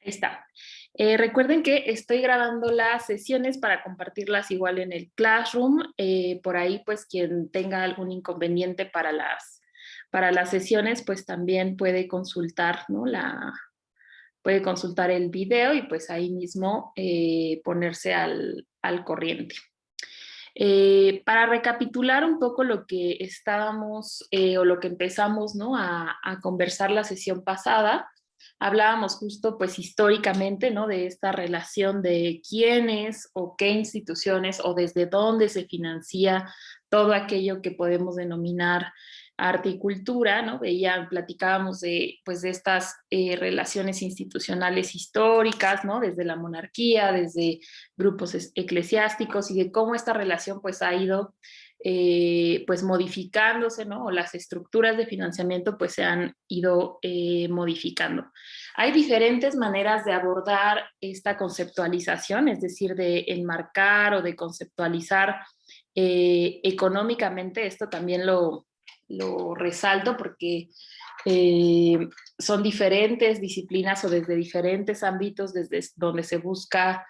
Ahí está. Recuerden que estoy grabando las sesiones para compartirlas igual en el Classroom. Por ahí, pues, quien tenga algún inconveniente para las sesiones, pues también puede consultar, ¿no? Puede consultar el video y pues ahí mismo ponerse al corriente. Para recapitular un poco lo que estábamos o lo que empezamos, ¿no? a conversar la sesión pasada, hablábamos justo pues históricamente, ¿no? De esta relación de quiénes o qué instituciones o desde dónde se financia todo aquello que podemos denominar arte y cultura, ¿no? Platicábamos pues, de estas relaciones institucionales históricas, ¿no? Desde la monarquía, desde grupos eclesiásticos y de cómo esta relación pues ha ido pues modificándose, ¿no? O las estructuras de financiamiento pues se han ido modificando. Hay diferentes maneras de abordar esta conceptualización, es decir, de enmarcar o de conceptualizar económicamente. Esto también lo resalto porque eh, son diferentes disciplinas o desde diferentes ámbitos desde donde se busca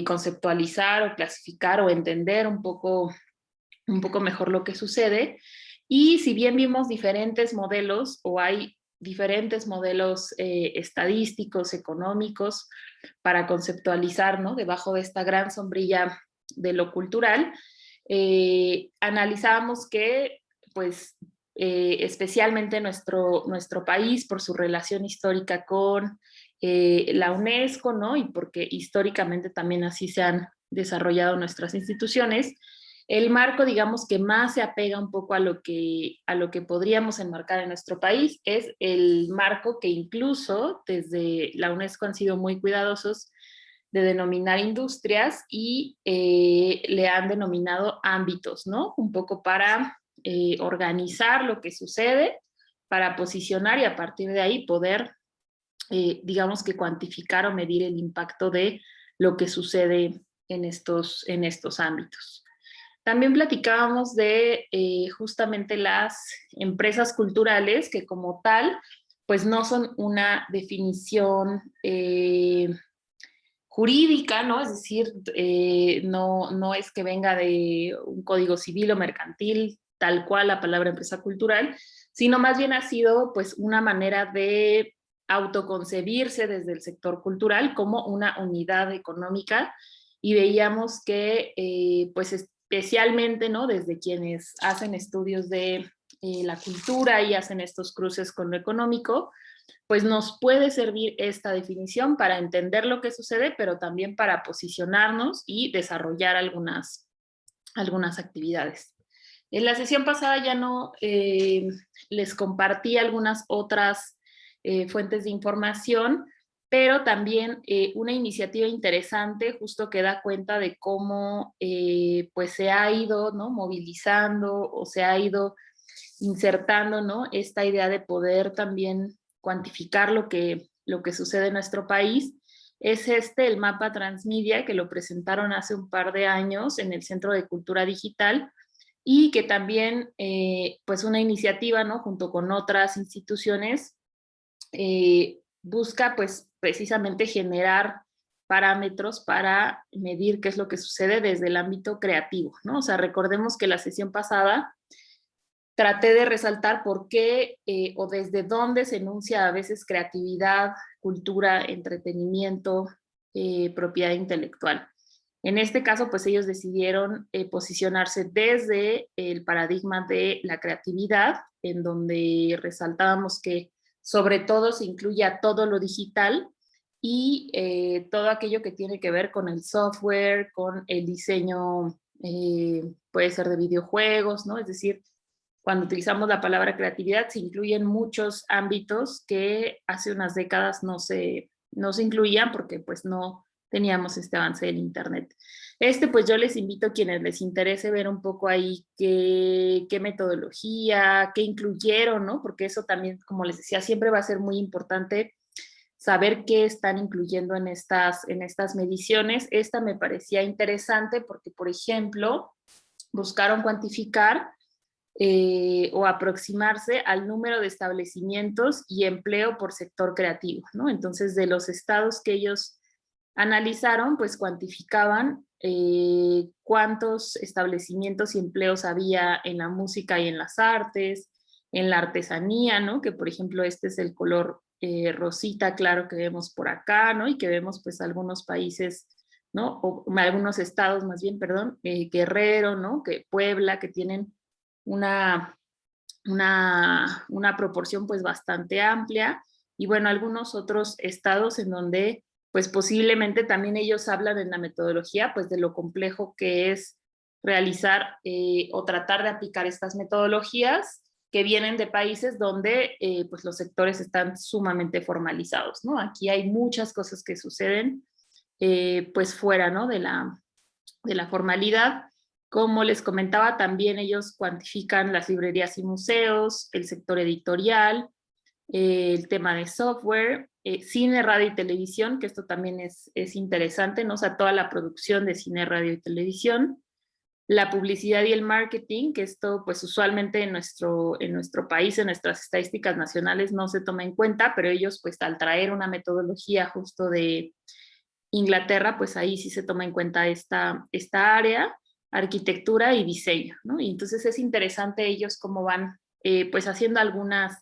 conceptualizar o clasificar o entender un poco mejor lo que sucede. Y si bien vimos diferentes modelos o hay diferentes modelos estadísticos, económicos, para conceptualizar, ¿no? Debajo de esta gran sombrilla de lo cultural, analizábamos que, pues, especialmente nuestro país, por su relación histórica con la UNESCO, ¿no? Y porque históricamente también así se han desarrollado nuestras instituciones, el marco, digamos, que más se apega un poco a lo que podríamos enmarcar en nuestro país es el marco que incluso desde la UNESCO han sido muy cuidadosos de denominar industrias y le han denominado ámbitos, ¿no? Un poco para organizar lo que sucede, para posicionar y a partir de ahí poder, digamos que cuantificar o medir el impacto de lo que sucede en estos ámbitos. También platicábamos de justamente las empresas culturales que como tal, pues no son una definición jurídica, ¿no? Es decir, no es que venga de un código civil o mercantil, tal cual la palabra empresa cultural, sino más bien ha sido pues una manera de autoconcebirse desde el sector cultural como una unidad económica y veíamos que pues especialmente, ¿no? Desde quienes hacen estudios de la cultura y hacen estos cruces con lo económico, pues nos puede servir esta definición para entender lo que sucede, pero también para posicionarnos y desarrollar algunas actividades. En la sesión pasada ya no les compartí algunas otras fuentes de información, pero también una iniciativa interesante justo que da cuenta de cómo pues se ha ido, ¿no? movilizando o se ha ido insertando, ¿no? esta idea de poder también cuantificar lo que sucede en nuestro país. Es el mapa Transmedia, que lo presentaron hace un par de años en el Centro de Cultura Digital y que también, pues una iniciativa, ¿no? junto con otras instituciones, busca pues precisamente generar parámetros para medir qué es lo que sucede desde el ámbito creativo, ¿no? O sea, recordemos que la sesión pasada traté de resaltar por qué o desde dónde se enuncia a veces creatividad, cultura, entretenimiento, propiedad intelectual. En este caso, pues ellos decidieron posicionarse desde el paradigma de la creatividad, en donde resaltábamos que sobre todo se incluye a todo lo digital y todo aquello que tiene que ver con el software, con el diseño, puede ser de videojuegos, ¿no? Es decir, cuando utilizamos la palabra creatividad se incluyen muchos ámbitos que hace unas décadas no se incluían porque pues no teníamos este avance del Internet. Pues yo les invito a quienes les interese ver un poco ahí qué metodología, qué incluyeron, ¿no? Porque eso también, como les decía, siempre va a ser muy importante saber qué están incluyendo en estas mediciones. Esta me parecía interesante porque, por ejemplo, buscaron cuantificar o aproximarse al número de establecimientos y empleo por sector creativo, ¿no? Entonces, de los estados que ellos analizaron, pues cuantificaban cuántos establecimientos y empleos había en la música y en las artes, en la artesanía, ¿no? Que por ejemplo este es el color rosita claro que vemos por acá, ¿no? Y que vemos pues algunos países, ¿no? O algunos estados más bien, perdón, Guerrero, ¿no? Que Puebla, que tienen una, una proporción pues bastante amplia, y bueno, algunos otros estados en donde pues posiblemente también ellos hablan en la metodología pues de lo complejo que es realizar o tratar de aplicar estas metodologías que vienen de países donde pues los sectores están sumamente formalizados, ¿no? Aquí hay muchas cosas que suceden pues fuera, ¿no? De la formalidad. Como les comentaba, también ellos cuantifican las librerías y museos, el sector editorial, el tema de software, cine, radio y televisión, que esto también es interesante, ¿no? O sea, toda la producción de cine, radio y televisión, la publicidad y el marketing, que esto pues usualmente en nuestro país, en nuestras estadísticas nacionales no se toma en cuenta, pero ellos pues al traer una metodología justo de Inglaterra, pues ahí sí se toma en cuenta esta área, arquitectura y diseño, ¿no? Y entonces es interesante ellos cómo van pues haciendo algunas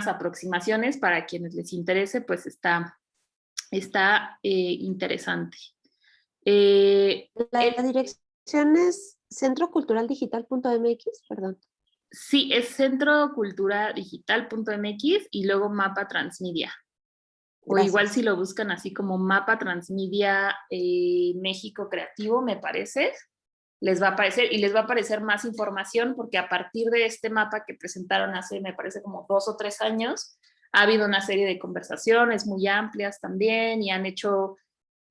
aproximaciones. Para quienes les interese, pues está interesante. La dirección es centroculturaldigital.mx, perdón. Sí, es centroculturadigital.mx y luego Mapa Transmedia. O igual si lo buscan así como Mapa Transmedia México Creativo, me parece, les va a aparecer, y les va a aparecer más información, porque a partir de este mapa que presentaron hace, me parece, como 2 o 3 años, ha habido una serie de conversaciones muy amplias también, y han hecho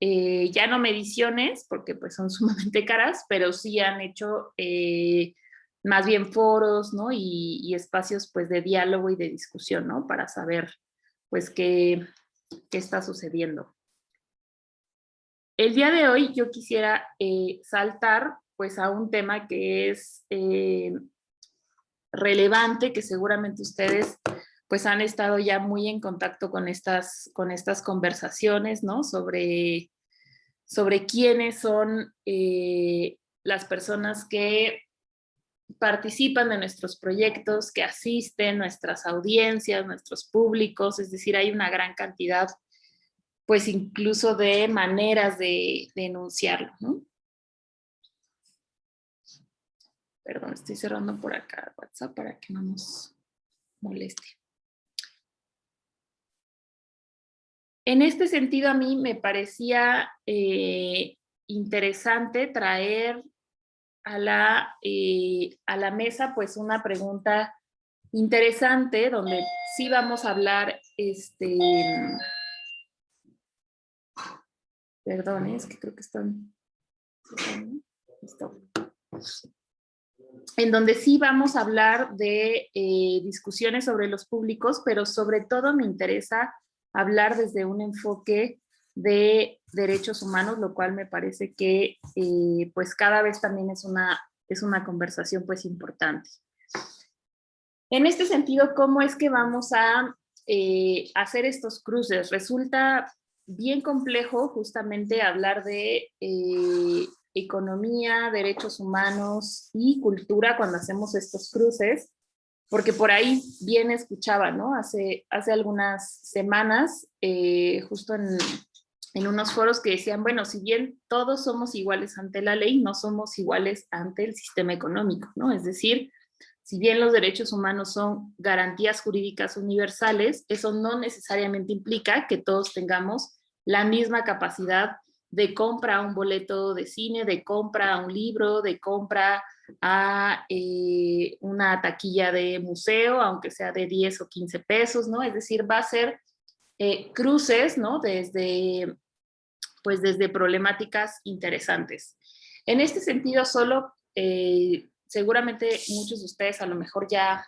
ya no mediciones, porque pues son sumamente caras, pero sí han hecho más bien foros, ¿no? Y espacios pues de diálogo y de discusión, ¿no? Para saber pues qué está sucediendo. El día de hoy yo quisiera saltar pues a un tema que es relevante, que seguramente ustedes pues han estado ya muy en contacto con estas conversaciones, ¿no? Sobre quiénes son las personas que participan de nuestros proyectos, que asisten, nuestras audiencias, nuestros públicos, es decir, hay una gran cantidad pues incluso de maneras de enunciarlo, ¿no? Perdón, estoy cerrando por acá WhatsApp para que no nos moleste. En este sentido, a mí me parecía interesante traer a la mesa pues una pregunta interesante, donde sí vamos a hablar, perdón, es que creo que están... Listo. En donde sí vamos a hablar de discusiones sobre los públicos, pero sobre todo me interesa hablar desde un enfoque de derechos humanos, lo cual me parece que pues cada vez también es una conversación pues importante. En este sentido, ¿cómo es que vamos a hacer estos cruces? Resulta bien complejo justamente hablar de economía, derechos humanos y cultura cuando hacemos estos cruces, porque por ahí bien escuchaba, ¿no? Hace algunas semanas, justo en unos foros que decían, bueno, si bien todos somos iguales ante la ley, no somos iguales ante el sistema económico, ¿no? Es decir, si bien los derechos humanos son garantías jurídicas universales, eso no necesariamente implica que todos tengamos la misma capacidad de compra a un boleto de cine, de compra a un libro, de compra a una taquilla de museo, aunque sea de 10 o 15 pesos, ¿no? Es decir, va a ser cruces, ¿no? Desde problemáticas interesantes. En este sentido, solo seguramente muchos de ustedes a lo mejor ya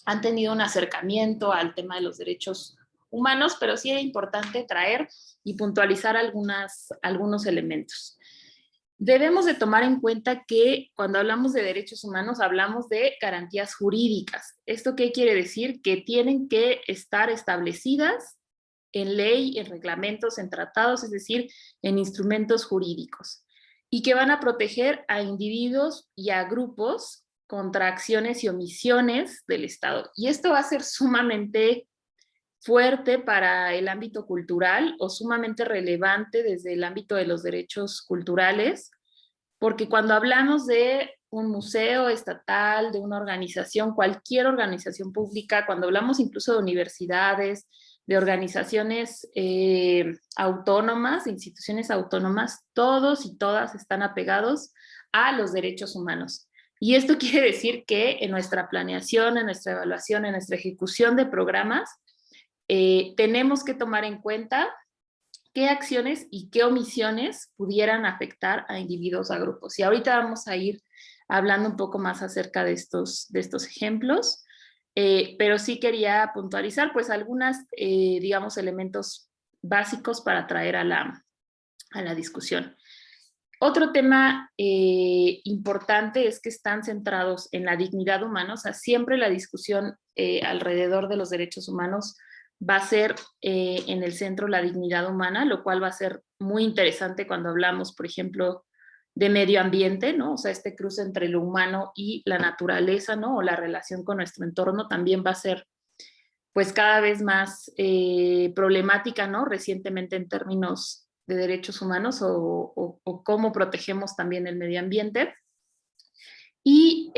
han tenido un acercamiento al tema de los derechos humanos, pero sí es importante traer y puntualizar algunos elementos. Debemos de tomar en cuenta que cuando hablamos de derechos humanos hablamos de garantías jurídicas. ¿Esto qué quiere decir? Que tienen que estar establecidas en ley, en reglamentos, en tratados, es decir, en instrumentos jurídicos, y que van a proteger a individuos y a grupos contra acciones y omisiones del Estado. Y esto va a ser sumamente fuerte para el ámbito cultural o sumamente relevante desde el ámbito de los derechos culturales, porque cuando hablamos de un museo estatal, de una organización, cualquier organización pública, cuando hablamos incluso de universidades, de organizaciones autónomas, de instituciones autónomas, todos y todas están apegados a los derechos humanos. Y esto quiere decir que en nuestra planeación, en nuestra evaluación, en nuestra ejecución de programas, tenemos que tomar en cuenta qué acciones y qué omisiones pudieran afectar a individuos o a grupos. Y ahorita vamos a ir hablando un poco más acerca de estos ejemplos, pero sí quería puntualizar pues algunas, digamos, elementos básicos para traer a la discusión. Otro tema importante es que están centrados en la dignidad humana, o sea, siempre la discusión alrededor de los derechos humanos va a ser en el centro la dignidad humana, lo cual va a ser muy interesante cuando hablamos, por ejemplo, de medio ambiente, ¿no? O sea, este cruce entre lo humano y la naturaleza, ¿no? O la relación con nuestro entorno también va a ser, pues, cada vez más problemática, ¿no? Recientemente en términos de derechos humanos o cómo protegemos también el medio ambiente. Y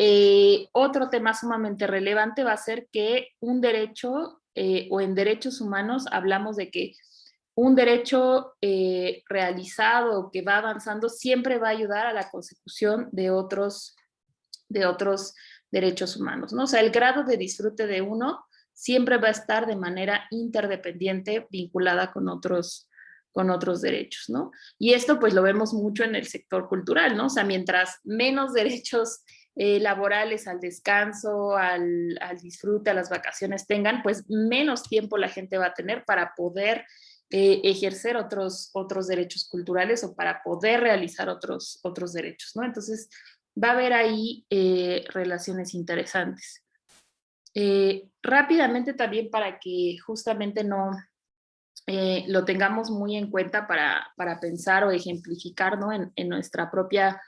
otro tema sumamente relevante va a ser que un derecho o en derechos humanos hablamos de que un derecho realizado que va avanzando siempre va a ayudar a la consecución de otros derechos humanos, ¿no? O sea, el grado de disfrute de uno siempre va a estar de manera interdependiente vinculada con otros derechos, ¿no? Y esto pues lo vemos mucho en el sector cultural, ¿no? O sea, mientras menos derechos laborales al descanso, al disfrute, a las vacaciones tengan, pues menos tiempo la gente va a tener para poder ejercer otros derechos culturales o para poder realizar otros derechos, ¿no? Entonces, va a haber ahí relaciones interesantes. Rápidamente también para que justamente no lo tengamos muy en cuenta para pensar o ejemplificar, ¿no? en nuestra propia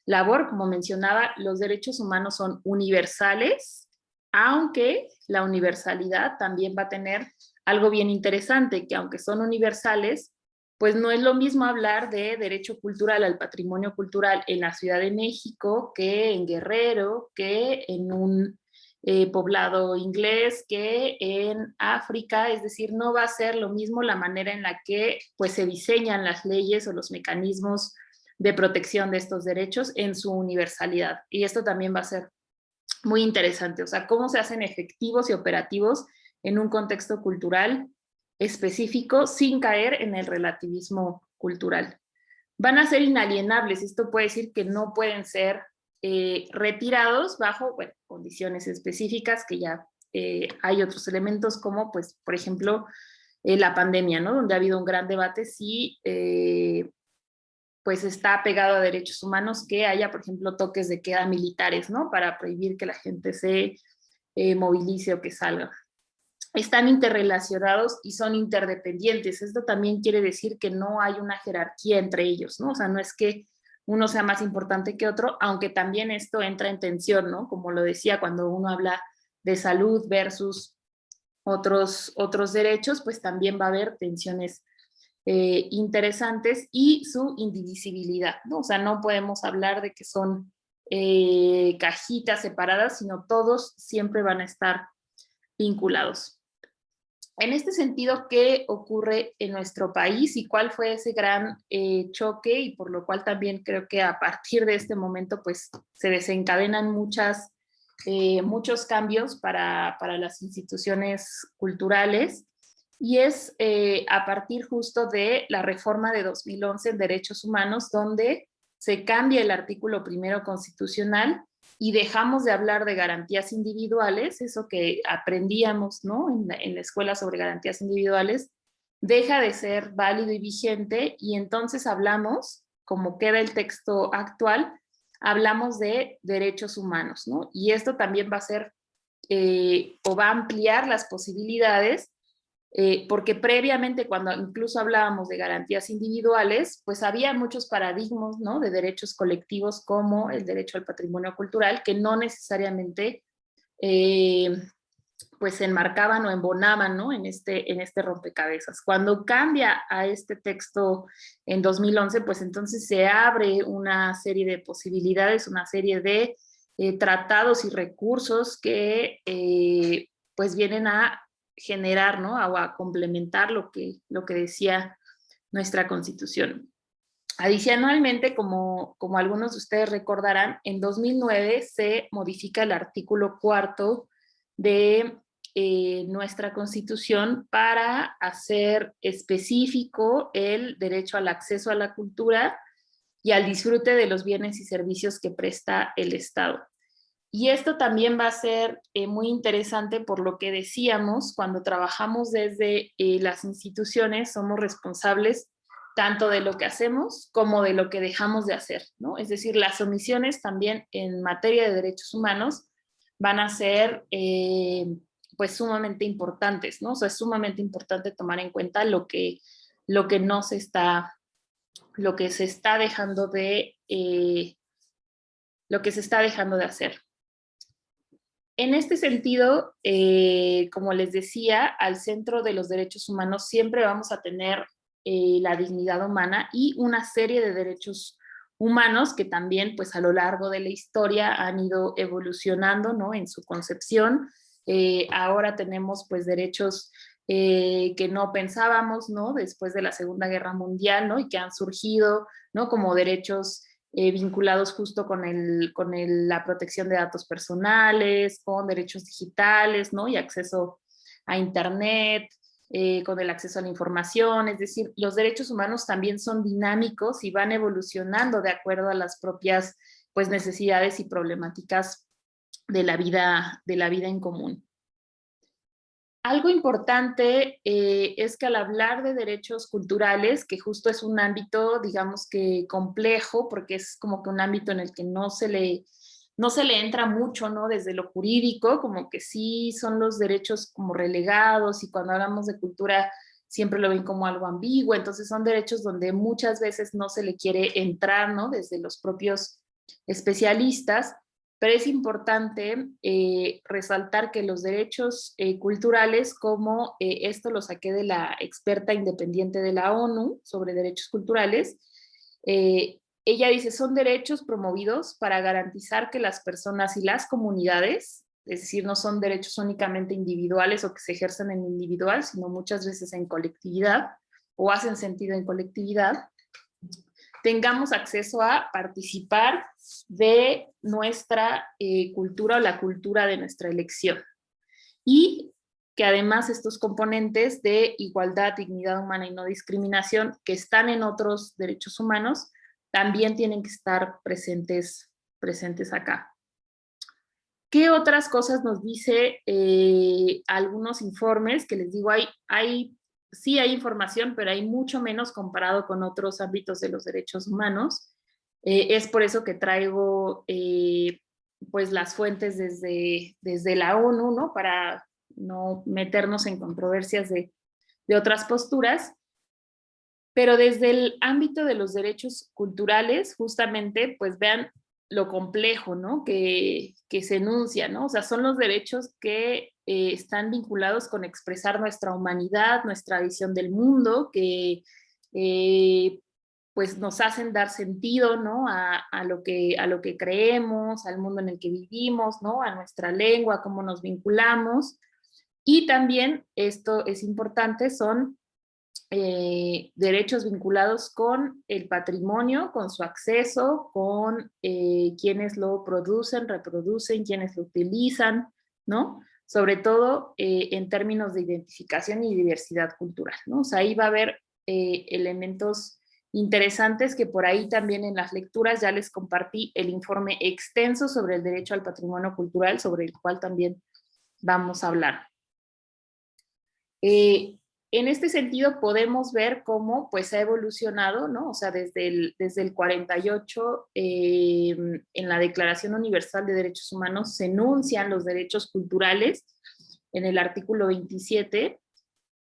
labor, como mencionaba, los derechos humanos son universales, aunque la universalidad también va a tener algo bien interesante, que aunque son universales, pues no es lo mismo hablar de derecho cultural al patrimonio cultural en la Ciudad de México que en Guerrero, que en un poblado inglés, que en África. Es decir, no va a ser lo mismo la manera en la que pues, se diseñan las leyes o los mecanismos de protección de estos derechos en su universalidad. Y esto también va a ser muy interesante, o sea, cómo se hacen efectivos y operativos en un contexto cultural específico sin caer en el relativismo cultural. Van a ser inalienables, esto puede decir que no pueden ser retirados bajo, bueno, condiciones específicas, que ya hay otros elementos como, pues, por ejemplo, la pandemia, ¿no? Donde ha habido un gran debate si pues está pegado a derechos humanos que haya, por ejemplo, toques de queda militares, ¿no? Para prohibir que la gente se movilice o que salga. Están interrelacionados y son interdependientes. Esto también quiere decir que no hay una jerarquía entre ellos, ¿no? O sea, no es que uno sea más importante que otro, aunque también esto entra en tensión, ¿no? Como lo decía, cuando uno habla de salud versus otros derechos, pues también va a haber tensiones interesantes y su indivisibilidad, ¿no? O sea, no podemos hablar de que son cajitas separadas, sino todos siempre van a estar vinculados. En este sentido, ¿qué ocurre en nuestro país y cuál fue ese gran choque? Y por lo cual también creo que a partir de este momento pues se desencadenan muchos cambios para las instituciones culturales, y es a partir justo de la reforma de 2011 en derechos humanos, donde se cambia el artículo primero constitucional y dejamos de hablar de garantías individuales, eso que aprendíamos, ¿no? en la escuela sobre garantías individuales, deja de ser válido y vigente, y entonces hablamos como queda el texto actual, hablamos de derechos humanos, ¿no? Y esto también va a ser, o va a ampliar las posibilidades, porque previamente cuando incluso hablábamos de garantías individuales, pues había muchos paradigmas, ¿no?, de derechos colectivos como el derecho al patrimonio cultural, que no necesariamente pues se enmarcaban o embonaban, ¿no?, en este rompecabezas. Cuando cambia a este texto en 2011, pues entonces se abre una serie de posibilidades, una serie de tratados y recursos que pues vienen a generar, ¿no?, o a complementar lo que decía nuestra Constitución. Adicionalmente, como algunos de ustedes recordarán, en 2009 se modifica el artículo 4 de nuestra Constitución para hacer específico el derecho al acceso a la cultura y al disfrute de los bienes y servicios que presta el Estado. Y esto también va a ser muy interesante por lo que decíamos, cuando trabajamos desde las instituciones, somos responsables tanto de lo que hacemos como de lo que dejamos de hacer, ¿no? Es decir, las omisiones también en materia de derechos humanos van a ser pues sumamente importantes, ¿no? O sea, es sumamente importante tomar en cuenta lo que no se está, lo que se está dejando de, lo que se está dejando de hacer. En este sentido, como les decía, al centro de los derechos humanos siempre vamos a tener la dignidad humana y una serie de derechos humanos que también, pues a lo largo de la historia han ido evolucionando, ¿no?, en su concepción. Ahora tenemos pues derechos que no pensábamos, ¿no?, después de la Segunda Guerra Mundial, ¿no?, y que han surgido, ¿no?, como derechos vinculados justo con la protección de datos personales, con derechos digitales, ¿no?, y acceso a Internet, con el acceso a la información. Es decir, los derechos humanos también son dinámicos y van evolucionando de acuerdo a las propias, pues, necesidades y problemáticas de la vida en común. Algo importante es que al hablar de derechos culturales, que justo es un ámbito, digamos que complejo, porque es como que un ámbito en el que no se le entra mucho, ¿no?, desde lo jurídico, como que sí son los derechos como relegados, y cuando hablamos de cultura siempre lo ven como algo ambiguo. Entonces son derechos donde muchas veces no se le quiere entrar, ¿no?, desde los propios especialistas. Pero es importante resaltar que los derechos culturales, como esto lo saqué de la experta independiente de la ONU sobre derechos culturales, ella dice, son derechos promovidos para garantizar que las personas y las comunidades, es decir, no son derechos únicamente individuales o que se ejercen en individual, sino muchas veces en colectividad o hacen sentido en colectividad, tengamos acceso a participar de nuestra cultura o la cultura de nuestra elección. Y que además estos componentes de igualdad, dignidad humana y no discriminación que están en otros derechos humanos también tienen que estar presentes acá. ¿Qué otras cosas nos dice algunos informes? Que les digo, sí hay información, pero hay mucho menos comparado con otros ámbitos de los derechos humanos. Es por eso que traigo pues las fuentes desde la ONU, ¿no?, para no meternos en controversias de otras posturas. Pero desde el ámbito de los derechos culturales, justamente, pues vean lo complejo, ¿no?, que se enuncia, ¿no? O sea, son los derechos que están vinculados con expresar nuestra humanidad, nuestra visión del mundo, que pues nos hacen dar sentido, ¿no?, a lo que creemos, al mundo en el que vivimos, ¿no?, a nuestra lengua, a cómo nos vinculamos. Y también, esto es importante, son derechos vinculados con el patrimonio, con su acceso, con quienes lo producen, reproducen, quienes lo utilizan, ¿no? Sobre todo en términos de identificación y diversidad cultural, ¿no? O sea, ahí va a haber elementos interesantes que por ahí también en las lecturas ya les compartí el informe extenso sobre el derecho al patrimonio cultural, sobre el cual también vamos a hablar. En este sentido podemos ver cómo pues ha evolucionado, ¿no? O sea, desde el 48 en la Declaración Universal de Derechos Humanos se enuncian los derechos culturales en el artículo 27,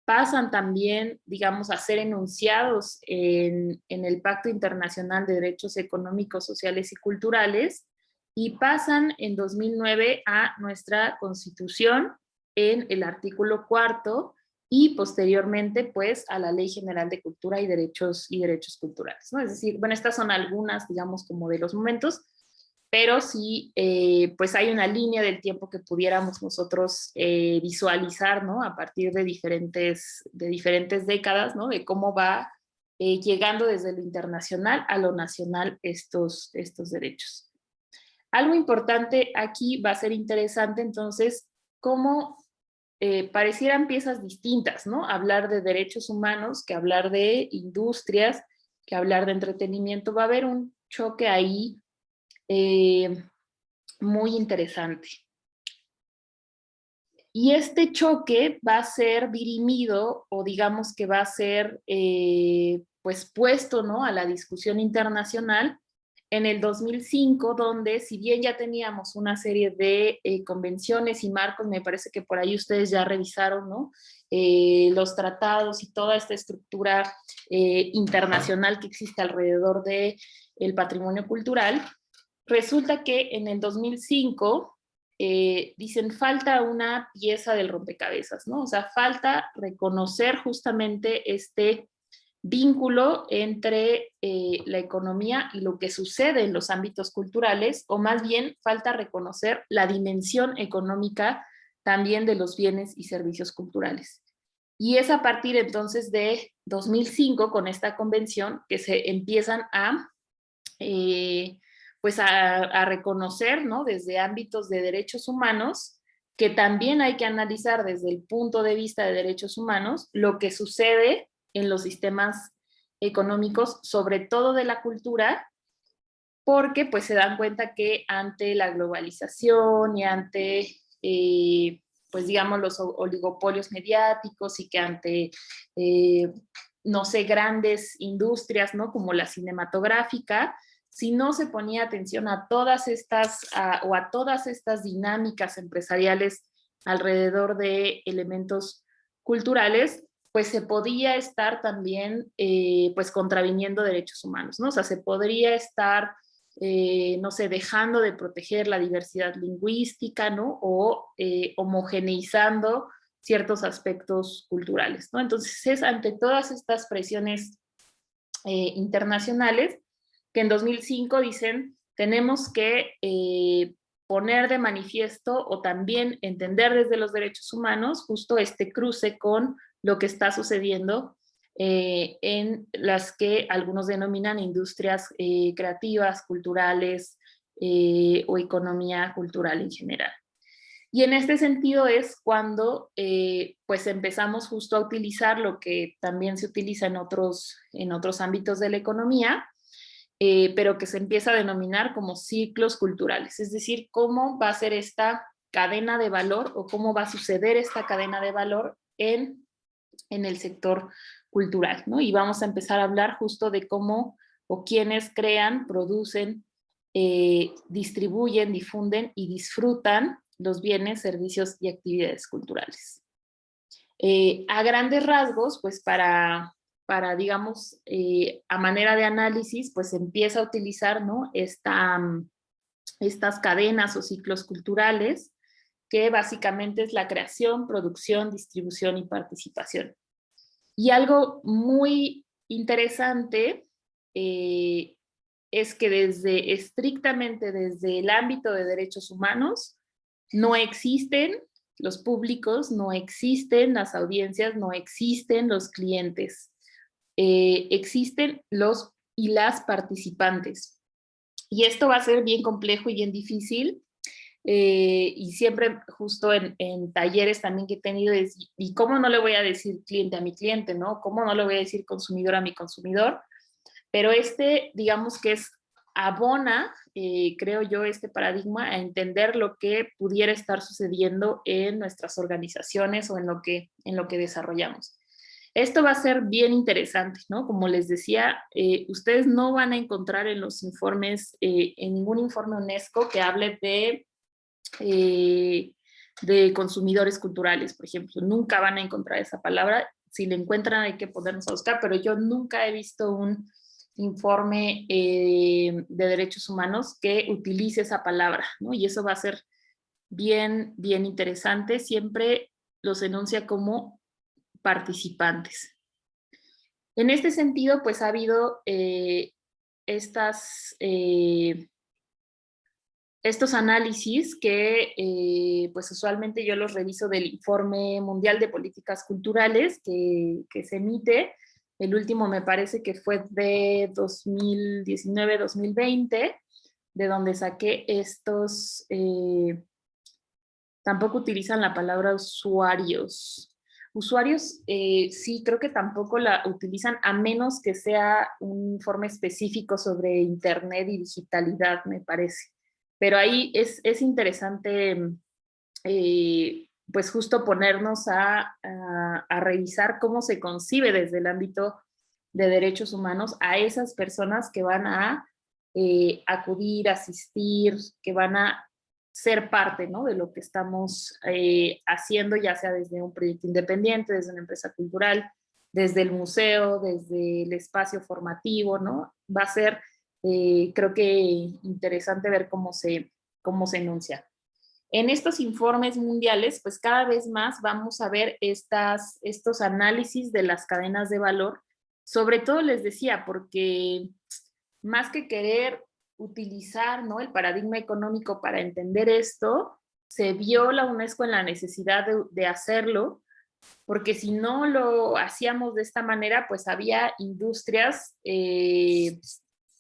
pasan también, digamos, a ser enunciados en el Pacto Internacional de Derechos Económicos, Sociales y Culturales, y pasan en 2009 a nuestra Constitución en el artículo 4 y posteriormente pues a la Ley General de Cultura y Derechos Culturales, ¿no? Es decir, bueno, estas son algunas, digamos, como de los momentos, pero sí, pues hay una línea del tiempo que pudiéramos nosotros visualizar, ¿no? A partir de diferentes décadas, ¿no? De cómo va llegando desde lo internacional a lo nacional estos derechos. Algo importante aquí va a ser interesante, entonces, cómo parecieran piezas distintas, ¿no? Hablar de derechos humanos, que hablar de industrias, que hablar de entretenimiento, va a haber un choque ahí muy interesante. Y este choque va a ser dirimido, o digamos que va a ser pues puesto, ¿no? A la discusión internacional en el 2005, donde si bien ya teníamos una serie de convenciones y marcos, me parece que por ahí ustedes ya revisaron, ¿no? Los tratados y toda esta estructura internacional que existe alrededor del patrimonio cultural, resulta que en el 2005 dicen falta una pieza del rompecabezas, ¿no? O sea, falta reconocer justamente este vínculo entre la economía y lo que sucede en los ámbitos culturales, o más bien falta reconocer la dimensión económica también de los bienes y servicios culturales. Y es a partir entonces de 2005, con esta convención, que se empiezan a pues a reconocer, ¿no? Desde ámbitos de derechos humanos, que también hay que analizar desde el punto de vista de derechos humanos lo que sucede en los sistemas económicos, sobre todo de la cultura, porque pues se dan cuenta que ante la globalización y ante, pues digamos, los oligopolios mediáticos y que ante, no sé, grandes industrias, ¿no? Como la cinematográfica, si no se ponía atención a todas estas, o a todas estas dinámicas empresariales alrededor de elementos culturales, pues se podía estar también, pues contraviniendo derechos humanos, ¿no? O sea, se podría estar no sé, dejando de proteger la diversidad lingüística, ¿no? O homogeneizando ciertos aspectos culturales, ¿no? Entonces es ante todas estas presiones internacionales que en 2005 dicen tenemos que poner de manifiesto o también entender desde los derechos humanos justo este cruce con lo que está sucediendo en las que algunos denominan industrias creativas, culturales o economía cultural en general. Y en este sentido es cuando pues empezamos justo a utilizar lo que también se utiliza en otros ámbitos de la economía, pero que se empieza a denominar como ciclos culturales, es decir, cómo va a ser esta cadena de valor o cómo va a suceder esta cadena de valor en el sector cultural, ¿no? Y vamos a empezar a hablar justo de cómo o quiénes crean, producen, distribuyen, difunden y disfrutan los bienes, servicios y actividades culturales. A grandes rasgos, pues para digamos, a manera de análisis, pues se empieza a utilizar, ¿no? Estas cadenas o ciclos culturales, que básicamente es la creación, producción, distribución y participación. Y algo muy interesante es que estrictamente desde el ámbito de derechos humanos, no existen los públicos, no existen las audiencias, no existen los clientes, existen los y las participantes. Y esto va a ser bien complejo y bien difícil, y siempre justo en talleres también que he tenido es, ¿y cómo no le voy a decir cliente a mi cliente, no? ¿Cómo no le voy a decir consumidor a mi consumidor? Pero digamos que abona, creo yo, este paradigma a entender lo que pudiera estar sucediendo en nuestras organizaciones o en lo que desarrollamos. Esto va a ser bien interesante, ¿no? Como les decía, ustedes no van a encontrar en los informes, en ningún informe UNESCO que hable de consumidores culturales, por ejemplo. Nunca van a encontrar esa palabra. Si la encuentran hay que ponernos a buscar, pero yo nunca he visto un informe de derechos humanos que utilice esa palabra, ¿no? Y eso va a ser bien, bien interesante. Siempre los enuncia como participantes. En este sentido, pues ha habido estos análisis que pues usualmente yo los reviso del Informe Mundial de Políticas Culturales que se emite. El último me parece que fue de 2019-2020, de donde saqué estos, tampoco utilizan la palabra usuarios. Usuarios, sí, creo que tampoco la utilizan a menos que sea un informe específico sobre Internet y digitalidad, me parece. Pero ahí es interesante, pues justo ponernos a revisar cómo se concibe desde el ámbito de derechos humanos a esas personas que van a acudir, asistir, que van a ser parte, ¿no? De lo que estamos haciendo, ya sea desde un proyecto independiente, desde una empresa cultural, desde el museo, desde el espacio formativo, ¿no? Va a ser, creo que interesante ver cómo se enuncia. En estos informes mundiales, pues cada vez más vamos a ver estos análisis de las cadenas de valor, sobre todo les decía, porque más que querer utilizar, ¿no?, el paradigma económico para entender esto, se vio la UNESCO en la necesidad de hacerlo, porque si no lo hacíamos de esta manera, pues había industrias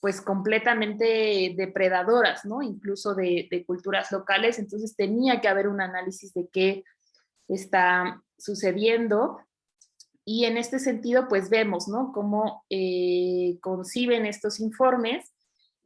pues completamente depredadoras, ¿no? Incluso de culturas locales, entonces tenía que haber un análisis de qué está sucediendo. Y en este sentido, pues vemos, ¿no?, cómo conciben estos informes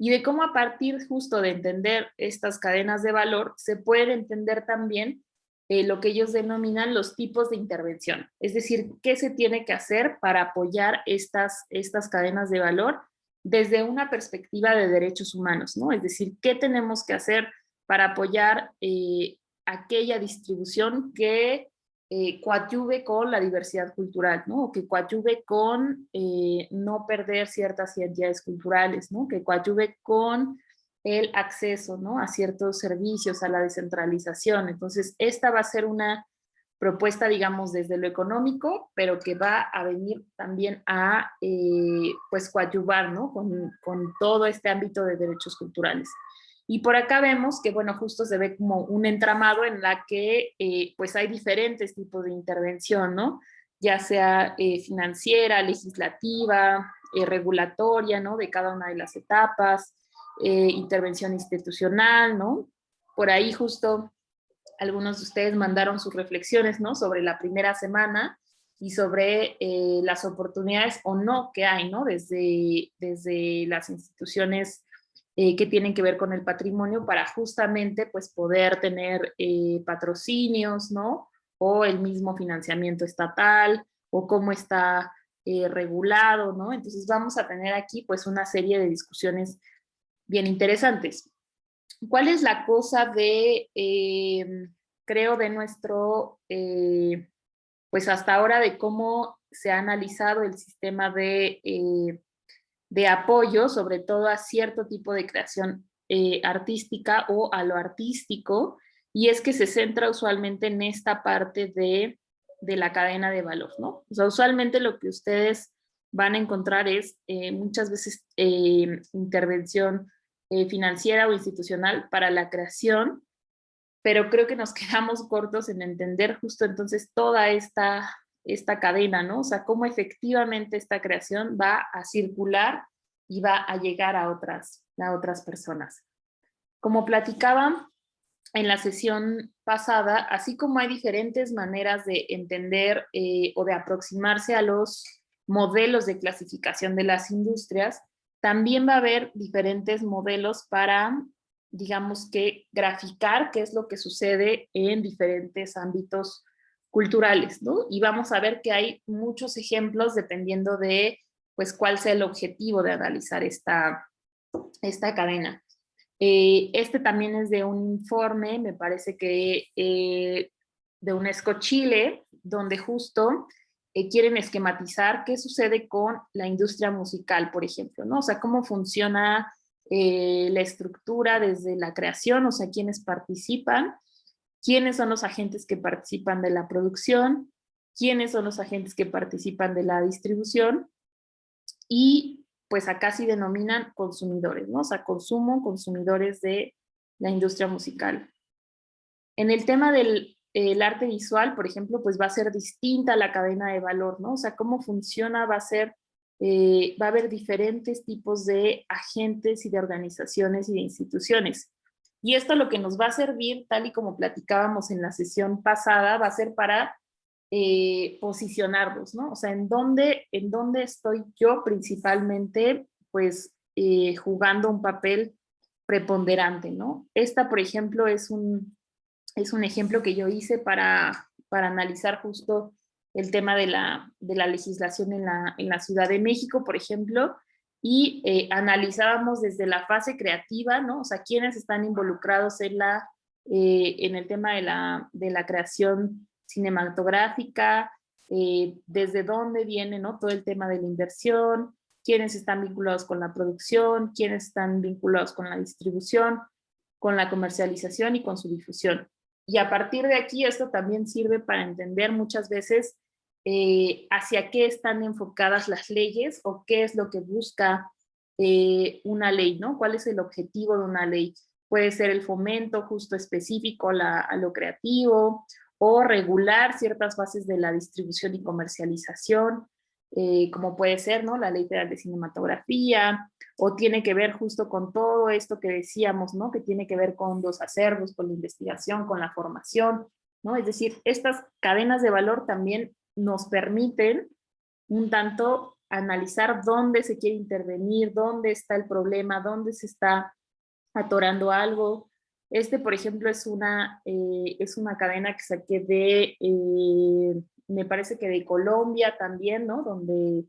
y de cómo a partir justo de entender estas cadenas de valor se puede entender también lo que ellos denominan los tipos de intervención. Es decir, qué se tiene que hacer para apoyar estas cadenas de valor desde una perspectiva de derechos humanos, ¿no? Es decir, qué tenemos que hacer para apoyar aquella distribución que coadyuve con la diversidad cultural, ¿no? O que coadyuve con no perder ciertas identidades culturales, ¿no? Que coadyuve con el acceso, ¿no?, a ciertos servicios, a la descentralización. Entonces, esta va a ser una propuesta, digamos, desde lo económico, pero que va a venir también a, pues, coadyuvar, ¿no?, con todo este ámbito de derechos culturales. Y por acá vemos que, bueno, justo se ve como un entramado en la que, pues, hay diferentes tipos de intervención, ¿no?, ya sea financiera, legislativa, regulatoria, ¿no?, de cada una de las etapas, intervención institucional, ¿no? Por ahí justo algunos de ustedes mandaron sus reflexiones, ¿no?, sobre la primera semana y sobre las oportunidades o no que hay, ¿no?, desde las instituciones que tienen que ver con el patrimonio para justamente, pues, poder tener patrocinios, ¿no?, o el mismo financiamiento estatal, o cómo está regulado, ¿no? Entonces vamos a tener aquí, pues, una serie de discusiones bien interesantes. ¿Cuál es la cosa creo, de nuestro, pues hasta ahora, de cómo se ha analizado el sistema de apoyo, sobre todo a cierto tipo de creación artística o a lo artístico? Y es que se centra usualmente en esta parte de la cadena de valor, ¿no? O sea, usualmente lo que ustedes van a encontrar es muchas veces intervención financiera o institucional para la creación, pero creo que nos quedamos cortos en entender justo entonces toda esta cadena, ¿no? O sea, cómo efectivamente esta creación va a circular y va a llegar a otras personas. Como platicaba en la sesión pasada, así como hay diferentes maneras de entender o de aproximarse a los modelos de clasificación de las industrias, también va a haber diferentes modelos para, digamos, que graficar qué es lo que sucede en diferentes ámbitos culturales, ¿no? Y vamos a ver que hay muchos ejemplos dependiendo de, pues, cuál sea el objetivo de analizar esta cadena. Este también es de un informe, me parece que de UNESCO Chile, donde justo quieren esquematizar qué sucede con la industria musical, por ejemplo, ¿no? O sea, cómo funciona la estructura desde la creación, o sea, quiénes participan, quiénes son los agentes que participan de la producción, quiénes son los agentes que participan de la distribución y pues acá sí denominan consumidores, ¿no? O sea, consumidores de la industria musical. En el tema del el arte visual, por ejemplo, pues va a ser distinta la cadena de valor, ¿no? O sea, cómo funciona, va a haber diferentes tipos de agentes y de organizaciones y de instituciones. Y esto lo que nos va a servir, tal y como platicábamos en la sesión pasada, va a ser para posicionarlos, ¿no? O sea, en dónde estoy yo principalmente, pues, jugando un papel preponderante, ¿no? Esta, por ejemplo, es un ejemplo que yo hice para analizar justo el tema de la legislación en la Ciudad de México, por ejemplo, y analizábamos desde la fase creativa, ¿no? O sea, quiénes están involucrados en el tema de la creación cinematográfica, desde dónde viene, ¿no? Todo el tema de la inversión, quiénes están vinculados con la producción, quiénes están vinculados con la distribución, con la comercialización y con su difusión. Y a partir de aquí, esto también sirve para entender muchas veces hacia qué están enfocadas las leyes o qué es lo que busca una ley, ¿no? ¿Cuál es el objetivo de una ley? Puede ser el fomento justo específico a lo creativo o regular ciertas bases de la distribución y comercialización, como puede ser, ¿no? La Ley Federal de Cinematografía, o tiene que ver justo con todo esto que decíamos, ¿no? Que tiene que ver con los acervos, con la investigación, con la formación, ¿no? Es decir, estas cadenas de valor también nos permiten un tanto analizar dónde se quiere intervenir, dónde está el problema, dónde se está atorando algo. Por ejemplo, es una cadena que saqué me parece que de Colombia también, ¿no? Donde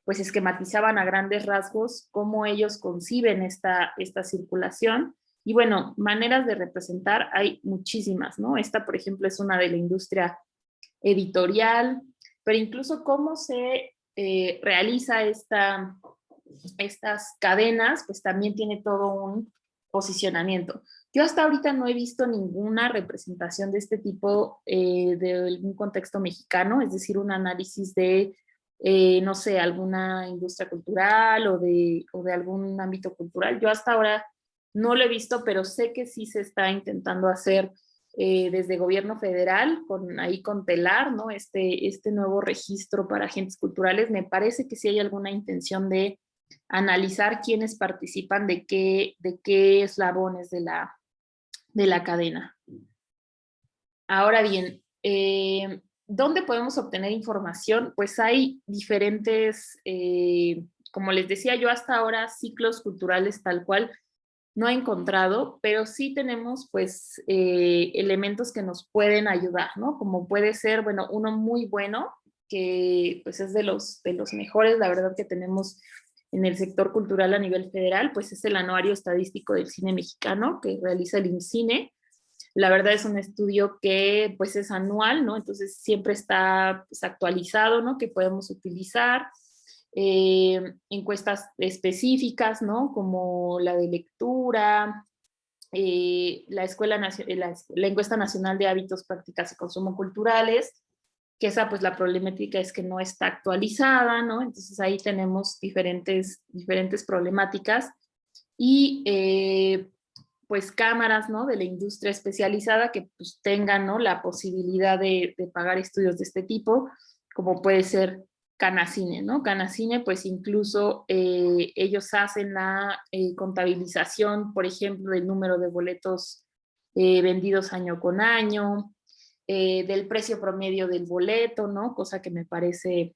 pues esquematizaban a grandes rasgos cómo ellos conciben esta circulación. Y bueno, maneras de representar hay muchísimas, ¿no? Esta, por ejemplo, es una de la industria editorial, pero incluso cómo se realiza estas cadenas, pues también tiene todo un posicionamiento. Yo hasta ahorita no he visto ninguna representación de este tipo de algún contexto mexicano, es decir, un análisis de, no sé, alguna industria cultural o de algún ámbito cultural. Yo hasta ahora no lo he visto, pero sé que sí se está intentando hacer desde gobierno federal, ahí con TELAR, ¿no? Este nuevo registro para agentes culturales. Me parece que sí hay alguna intención de analizar quiénes participan de qué eslabones de la cadena. Ahora bien, ¿dónde podemos obtener información? Pues hay diferentes, como les decía yo hasta ahora, ciclos culturales tal cual no he encontrado, pero sí tenemos pues elementos que nos pueden ayudar, ¿no? Como puede ser, bueno, uno muy bueno, que pues es de los mejores, la verdad que tenemos en el sector cultural a nivel federal, pues es el Anuario Estadístico del Cine Mexicano que realiza el INCINE. La verdad es un estudio que pues es anual, ¿no? Entonces siempre está pues, actualizado, ¿no? Que podemos utilizar. Encuestas específicas, ¿no? Como la de lectura, la encuesta nacional de hábitos, prácticas y consumo culturales, que esa pues la problemática es que no está actualizada, ¿no? Entonces ahí tenemos diferentes problemáticas y pues cámaras, ¿no? De la industria especializada que pues tengan, ¿no? La posibilidad de pagar estudios de este tipo, como puede ser Canacine, ¿no? Canacine, pues incluso ellos hacen la contabilización, por ejemplo, del número de boletos vendidos año con año, del precio promedio del boleto, ¿no? Cosa que me parece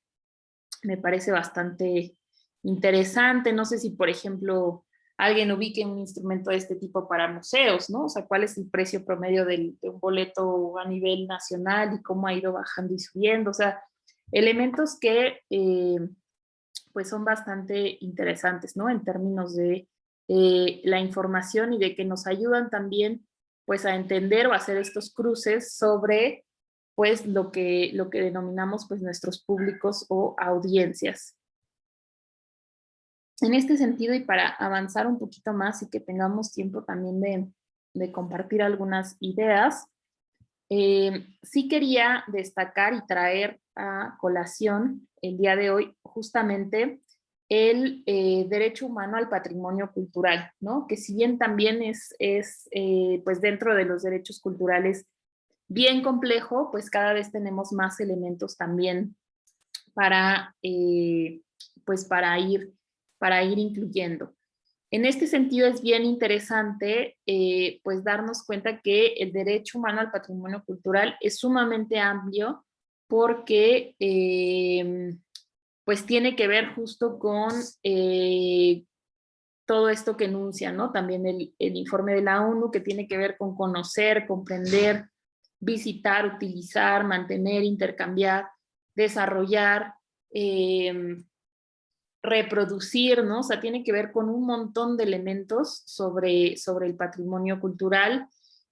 bastante interesante. No sé si, por ejemplo, alguien ubique un instrumento de este tipo para museos, ¿no? O sea, cuál es el precio promedio de un boleto a nivel nacional y cómo ha ido bajando y subiendo, o sea, elementos que pues son bastante interesantes, ¿no? En términos de la información y de que nos ayudan también pues a entender o hacer estos cruces sobre pues lo que denominamos pues nuestros públicos o audiencias. En este sentido, y para avanzar un poquito más y que tengamos tiempo también de compartir algunas ideas, sí quería destacar y traer a colación el día de hoy justamente el derecho humano al patrimonio cultural, ¿no? Que si bien también es pues dentro de los derechos culturales bien complejo, pues cada vez tenemos más elementos también para, pues para ir incluyendo. En este sentido es bien interesante pues darnos cuenta que el derecho humano al patrimonio cultural es sumamente amplio porque pues tiene que ver justo con todo esto que enuncia, ¿no? También el informe de la ONU que tiene que ver con conocer, comprender, visitar, utilizar, mantener, intercambiar, desarrollar, reproducir, ¿no? O sea, tiene que ver con un montón de elementos sobre el patrimonio cultural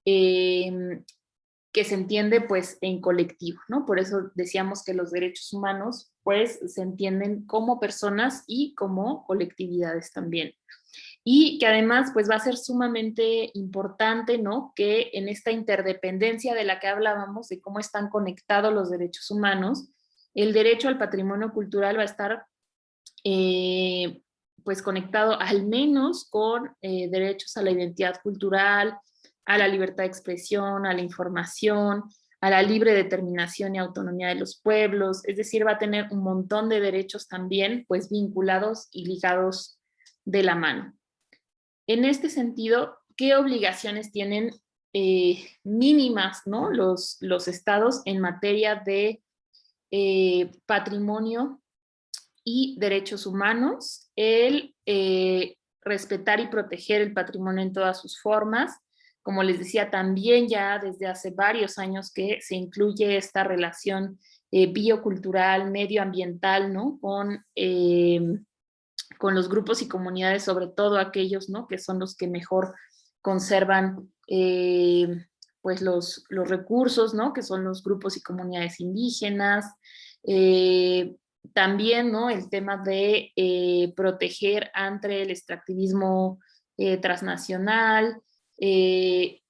que se entiende pues en colectivo, ¿no? Por eso decíamos que los derechos humanos pues se entienden como personas y como colectividades también. Y que además pues va a ser sumamente importante, ¿no? Que en esta interdependencia de la que hablábamos, de cómo están conectados los derechos humanos, el derecho al patrimonio cultural va a estar pues conectado al menos con derechos a la identidad cultural, a la libertad de expresión, a la información, a la libre determinación y autonomía de los pueblos, es decir, va a tener un montón de derechos también pues vinculados y ligados de la mano. En este sentido, ¿qué obligaciones tienen mínimas, ¿no? los estados en materia de patrimonio y derechos humanos? El respetar y proteger el patrimonio en todas sus formas. Como les decía, también ya desde hace varios años que se incluye esta relación biocultural, medioambiental, ¿no? Con los grupos y comunidades, sobre todo aquellos, ¿no? Que son los que mejor conservan pues los recursos, ¿no? Que son los grupos y comunidades indígenas. También, ¿no? El tema de proteger ante el extractivismo transnacional,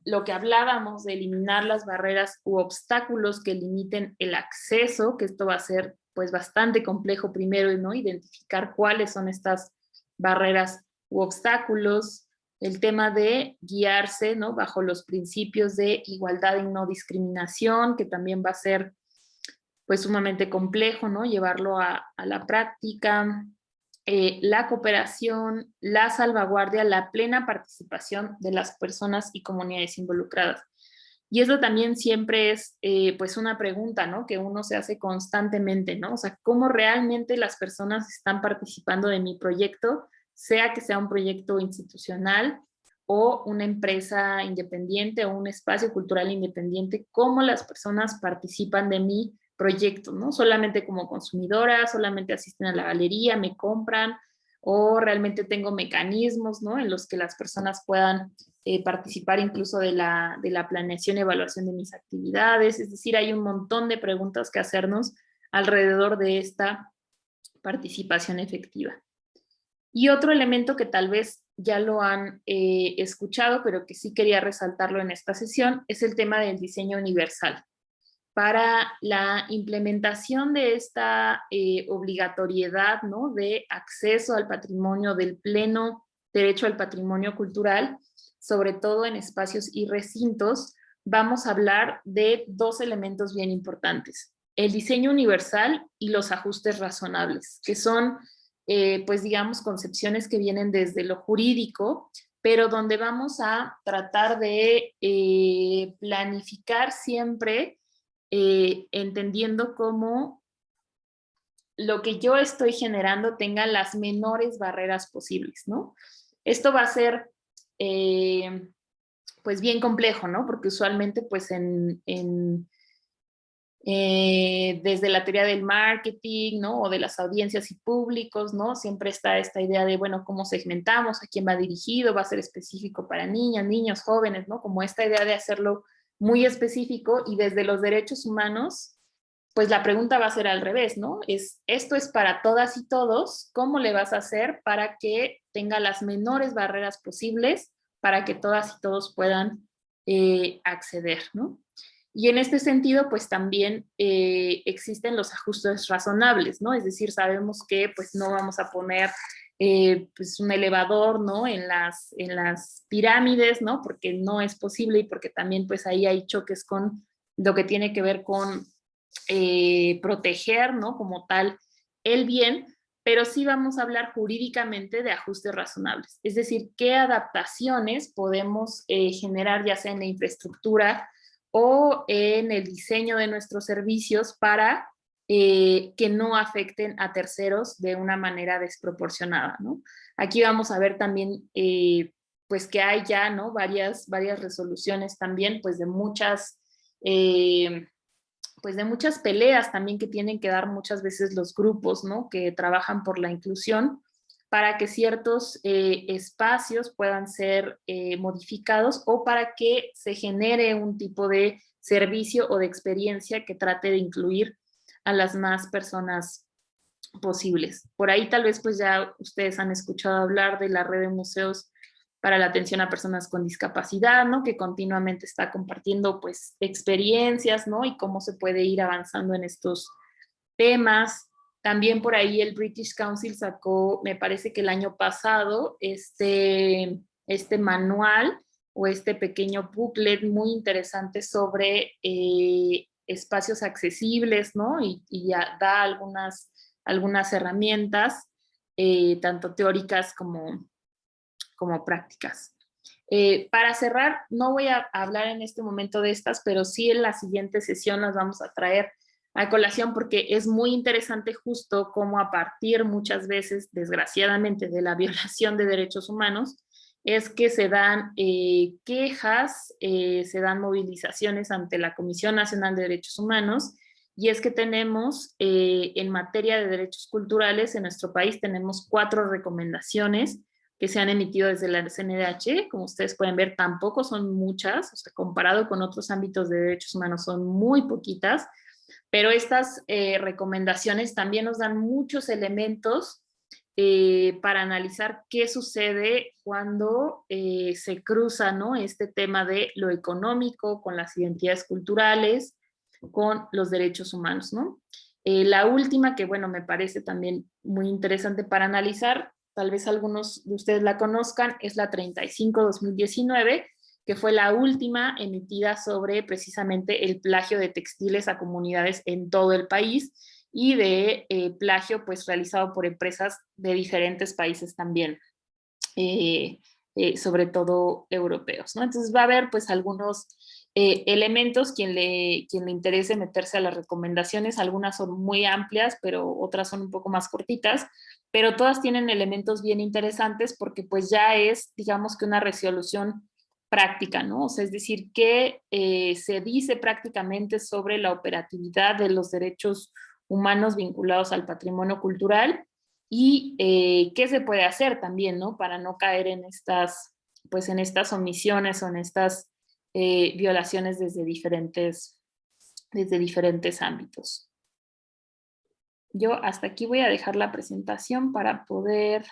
lo que hablábamos de eliminar las barreras u obstáculos que limiten el acceso, que esto va a ser pues bastante complejo primero, ¿no? Identificar cuáles son estas barreras u obstáculos, el tema de guiarse, ¿no? Bajo los principios de igualdad y no discriminación, que también va a ser pues sumamente complejo, ¿no? Llevarlo a la práctica, la cooperación, la salvaguardia, la plena participación de las personas y comunidades involucradas. Y eso también siempre es pues una pregunta, ¿no? Que uno se hace constantemente, ¿no? O sea, ¿cómo realmente las personas están participando de mi proyecto, sea que sea un proyecto institucional o una empresa independiente o un espacio cultural independiente? ¿Cómo las personas participan de mi proyecto, ¿no? Solamente como consumidora, solamente asisten a la galería, me compran, o realmente tengo mecanismos, ¿no? En los que las personas puedan participar incluso de la planeación y evaluación de mis actividades. Es decir, hay un montón de preguntas que hacernos alrededor de esta participación efectiva. Y otro elemento que tal vez ya lo han escuchado, pero que sí quería resaltarlo en esta sesión, es el tema del diseño universal. Para la implementación de esta obligatoriedad, ¿no? De acceso al patrimonio, del pleno derecho al patrimonio cultural, sobre todo en espacios y recintos, vamos a hablar de dos elementos bien importantes: el diseño universal y los ajustes razonables, que son, pues digamos, concepciones que vienen desde lo jurídico, pero donde vamos a tratar de planificar siempre entendiendo cómo lo que yo estoy generando tenga las menores barreras posibles, ¿no? Esto va a ser pues bien complejo, ¿no? Porque usualmente pues desde la teoría del marketing, ¿no? O de las audiencias y públicos, ¿no? Siempre está esta idea de, bueno, cómo segmentamos, a quién va dirigido, va a ser específico para niñas, niños, jóvenes, ¿no? Como esta idea de hacerlo muy específico, y desde los derechos humanos, pues la pregunta va a ser al revés, ¿no? Esto es para todas y todos, ¿cómo le vas a hacer para que tenga las menores barreras posibles para que todas y todos puedan acceder, ¿no? Y en este sentido, pues también existen los ajustes razonables, ¿no? Es decir, sabemos que pues no vamos a poner pues un elevador, ¿no? En las pirámides, ¿no? Porque no es posible, y porque también pues ahí hay choques con lo que tiene que ver con proteger, ¿no? Como tal, el bien, pero sí vamos a hablar jurídicamente de ajustes razonables. Es decir, qué adaptaciones podemos generar, ya sea en la infraestructura o en el diseño de nuestros servicios, para que no afecten a terceros de una manera desproporcionada, ¿no? Aquí vamos a ver también pues que hay ya, ¿no? varias resoluciones también, pues de muchas peleas también que tienen que dar muchas veces los grupos, ¿no? Que trabajan por la inclusión, para que ciertos espacios puedan ser modificados, o para que se genere un tipo de servicio o de experiencia que trate de incluir a las más personas posibles. Por ahí tal vez pues ya ustedes han escuchado hablar de la red de museos para la atención a personas con discapacidad, ¿no? Que continuamente está compartiendo pues experiencias, ¿no? Y cómo se puede ir avanzando en estos temas. También por ahí el British Council sacó, me parece que el año pasado, este manual o este pequeño booklet muy interesante sobre espacios accesibles, ¿no? Y ya da algunas herramientas, tanto teóricas como prácticas. Para cerrar, no voy a hablar en este momento de estas, pero sí en la siguiente sesión las vamos a traer a colación, porque es muy interesante justo cómo, a partir muchas veces, desgraciadamente, de la violación de derechos humanos, es que se dan quejas, se dan movilizaciones ante la Comisión Nacional de Derechos Humanos. Y es que tenemos, en materia de derechos culturales en nuestro país, tenemos 4 recomendaciones que se han emitido desde la CNDH. Como ustedes pueden ver, tampoco son muchas, o sea, comparado con otros ámbitos de derechos humanos son muy poquitas, pero estas recomendaciones también nos dan muchos elementos para analizar qué sucede cuando se cruza, ¿no? Este tema de lo económico con las identidades culturales, con los derechos humanos, ¿no? La última, que bueno, me parece también muy interesante para analizar, tal vez algunos de ustedes la conozcan, es la 35/2019, que fue la última emitida sobre precisamente el plagio de textiles a comunidades en todo el país, y de plagio pues realizado por empresas de diferentes países también, sobre todo europeos, ¿no? Entonces va a haber pues algunos elementos, quien le interese meterse a las recomendaciones. Algunas son muy amplias, pero otras son un poco más cortitas, pero todas tienen elementos bien interesantes, porque pues ya es, digamos, que una resolución práctica, ¿no? O sea, es decir, que se dice prácticamente sobre la operatividad de los derechos humanos vinculados al patrimonio cultural, y qué se puede hacer también, ¿no? Para no caer en pues en estas omisiones o en estas violaciones desde diferentes ámbitos. Yo hasta aquí voy a dejar la presentación para poder